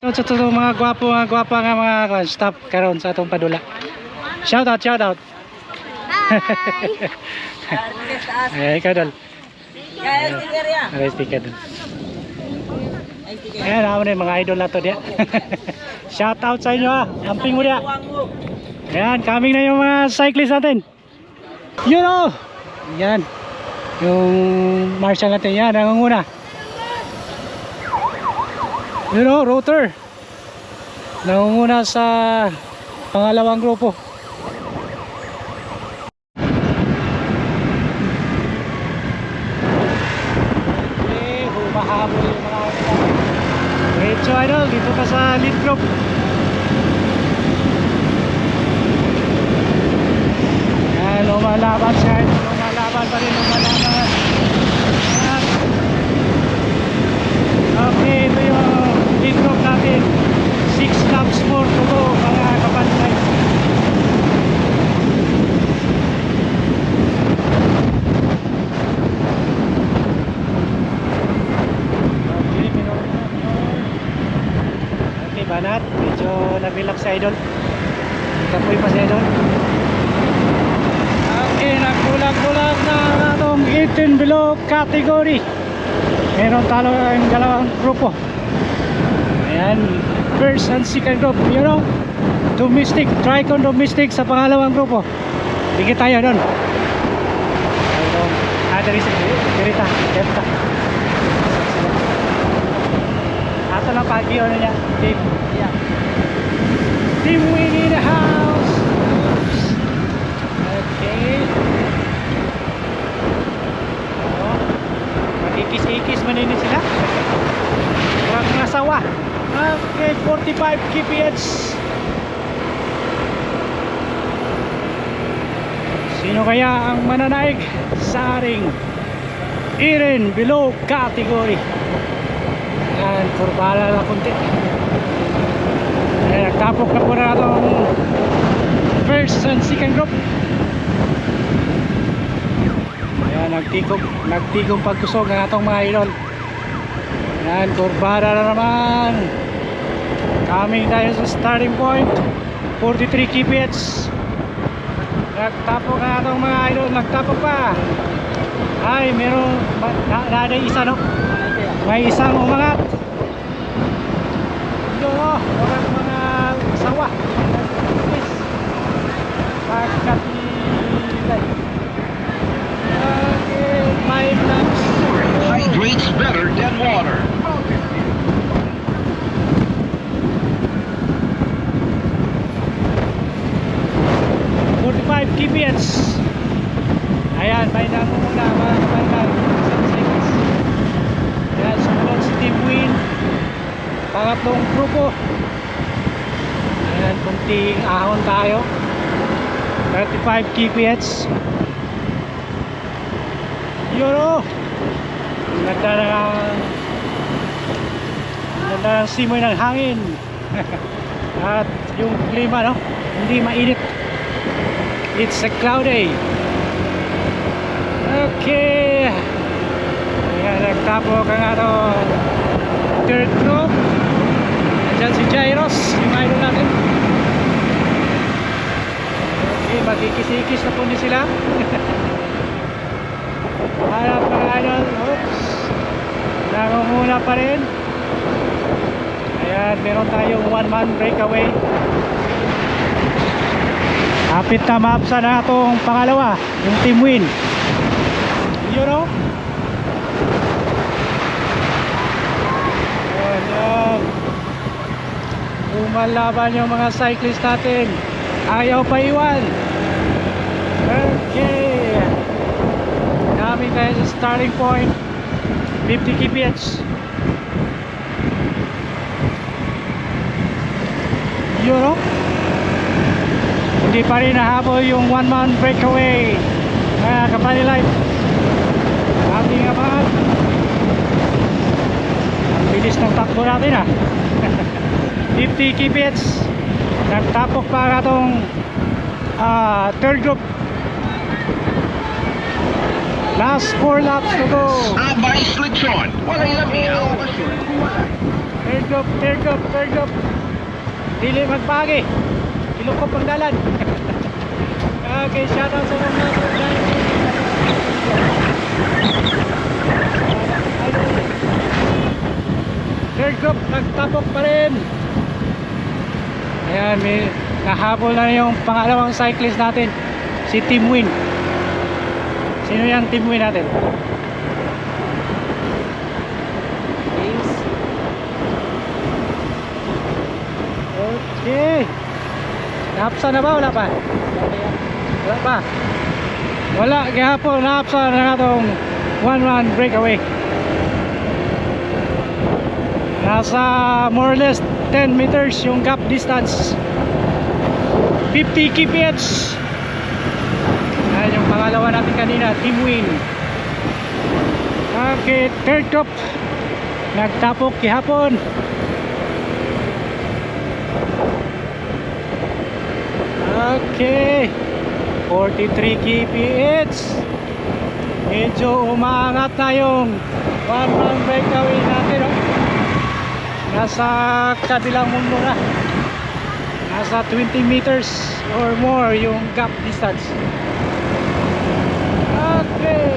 Sa to mga gwapo nga mga staff karon sa atong padula. Shout out. Hi. Ikaw dal. Ay, sticker dal. Ayan, ako na mga idol na to diya. Shout out sa inyo ha. Amping mo diya. Ayan, coming na yung mga cyclist natin. Yun o. Yan. Yung marshal natin yan, nangunguna. Yun o, router. Nangunguna sa pangalawang grupo. Okay, humahabol yung mga great so idol, dito ka sa lead group. Yan, lumalaban siya. Lumalaban pa rin, lumalaban. Okay, ito yung lead group natin. 6 laps more to go mga kapantay. Okay, banat. Medyo nabilak sa idol. Kapoy pa sa idol. Okay, nagbulag-bulag na atong 18 below category. Meron talo ang dalawang grupo. Ayan, first and second group, you know, domestic, Tricon domestic sa pangalawang grupo. Bigit tayo doon. Dari sa Dirita, Delta. Ato lang pagi ano niya, team. Yeah. Team win in the house. Oops. Okay. Magikis-ikis man din sila. Kurang nasawa. Okay, 45 kph. Sino kaya ang mananaig sa ating Iren below category? Yan, kurbala lang kunti. Ayan, nagtapok na po na itong first and second group. Ayan, nagtigong pagkusog ng atong mga idol. Ayan, kurbala na naman. Coming tayo sa starting point, 43 kph. Nagtapok na itong mga idol. Nagtapok pa. Ay, meron na isa no. May isang umangat. Ito, orang mga sawa. Pagkatilay. Okay, 5 laps. Hydrates better than water. 45 kph. Ayan, may nangunguna mga kapantay. Ayan, sumunod si Team Win. Pangatlong grupo. Ayan, kunting ahon tayo. 35 kph. Yun, ganda ng simoy ng hangin. At yung klima, no? Hindi mainit. It's a cloudy. Okay. Ayan, nagtapok ang atong third group. Andyan si Jairos, yung idol natin. Okay, magkikis-ikis na po din sila. Harap mga idol. Oops. Nangunguna pa rin. Ayan, meron tayong 1-man breakaway. Kapit na maapsa na itong pangalawa, yung Team Win. You know? Ayan. Umalaban yung mga cyclist natin. Ayaw pa iwan. Okay. Kami tayo sa starting point, 50 kph. You know? Hindi pa rin nahabol yung 1-man breakaway. Kapani life. Ating abangan. Ang bilis ng takbo natin 50 kph. Nagtapok pa itong third group. Last 4 laps to go. Abay, switch on. Wala ilang Third group. Dili magpagi. Ilukop ang dalan. Okay, shout out sa mga third group, nagtapok pa rin. Ayan, may nahabol na yung pangalawang cyclist natin, si Team Win. Sino yung Team Win natin? Okay. Napsa na ba? Wala pa? Wala pa. Wala, gihapon napsa na natong 1-1 breakaway. Nasa more or less 10 meters yung gap distance. 50 kph. Yan yung pangalawa natin kanina, Team Win. Okay, third group. Nagtapok gihapon. Okay, 43 kph. Medyo umaangat na yung 1-1 breakaway natin, oh. Nasa kabilang mundo na. Nasa 20 meters or more yung gap distance. Okay.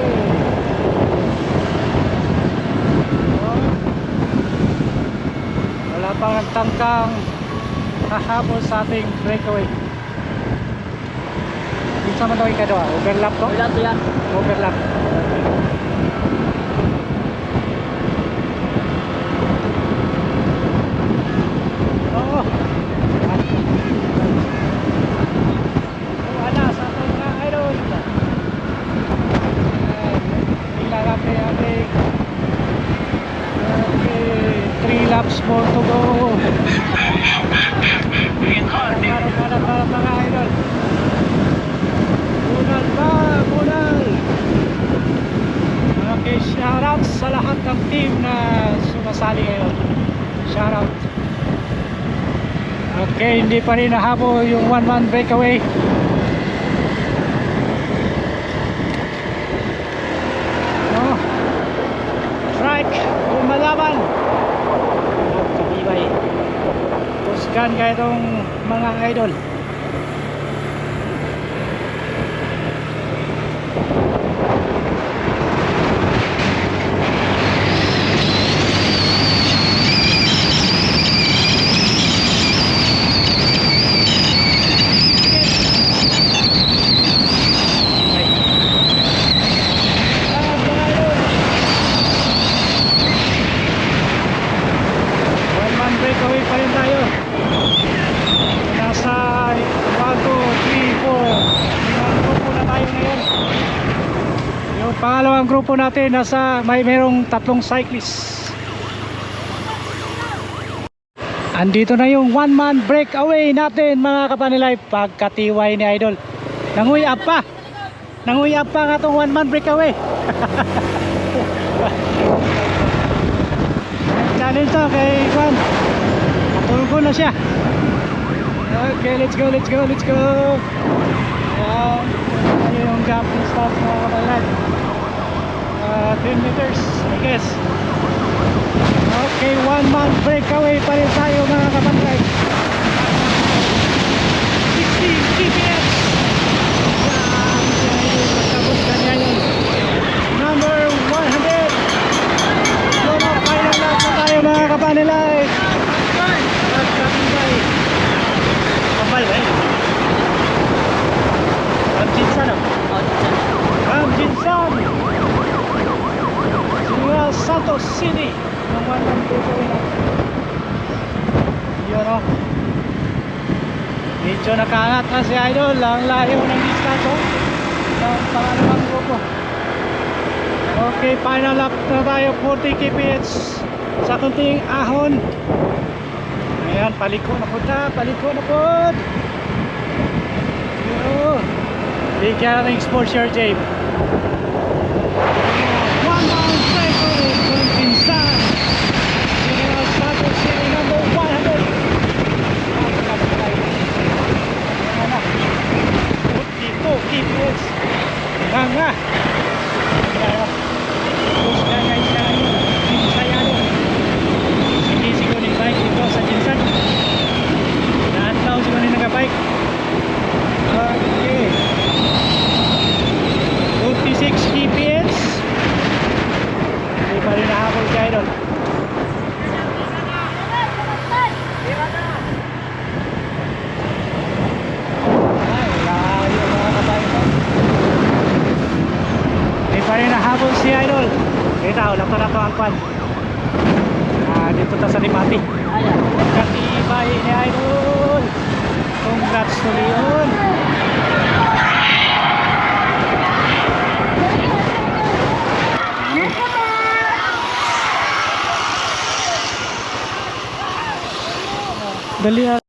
Wala pang nagtangkang hahabol sa ating breakaway. Sama daw ikado, overlap to? Overlap to yan. Overlap. Oo. Wala sa itong mga idol. Ilalap na yung ating. Okay, 3 laps more to go. Para mga idol. Bunal. Okay, shoutout sa lahat ng team na sumasali ngayon. Shoutout. Okay, hindi pa rin nahabol yung 1-1 breakaway. No. Strike, lumalaban. Kabibay. Pusgan kayo itong mga idol. Breakaway pa rin tayo. Nasa 1, 2, 3, 4 limang grupo na tayo ngayon. Yung pangalawang grupo natin nasa merong 3 cyclists. Andito na yung 1-man breakaway natin mga kapanilay. Pagkatiway ni Idol, nanguyab pa nga itong 1-man breakaway. Challenge to kay Juan. Matulgo na siya. Okay, let's go. Ayan, ano yung gap distance mga kapalan. 10 meters, I guess. Okay, 1-man breakaway pa rin tayo mga kapalan. 16 kph. Number 100. Final lap na tayo mga kapanilay. Kapal ba yun? Ramjinsan o? Ramjinsan General Santos City. Ang 1-man breakaway na yun o. Medyo nakaangat na si Idol. Ang layo ng distance o ng pangalawang grupo. Okay, final lap na tayo. 40 kph sa kunting ahon. Ayan, paliko na po. Bigyan natin exposure, Jabe. 1-man breakaway from Pinsan. General Santos City, number 100. 42 kph. Hanga. Terus guys, saya ini. Sige. wala to na to ang kwan. Dito ta sa Limati. Katibay ni Idol. Congrats to Leon. Dali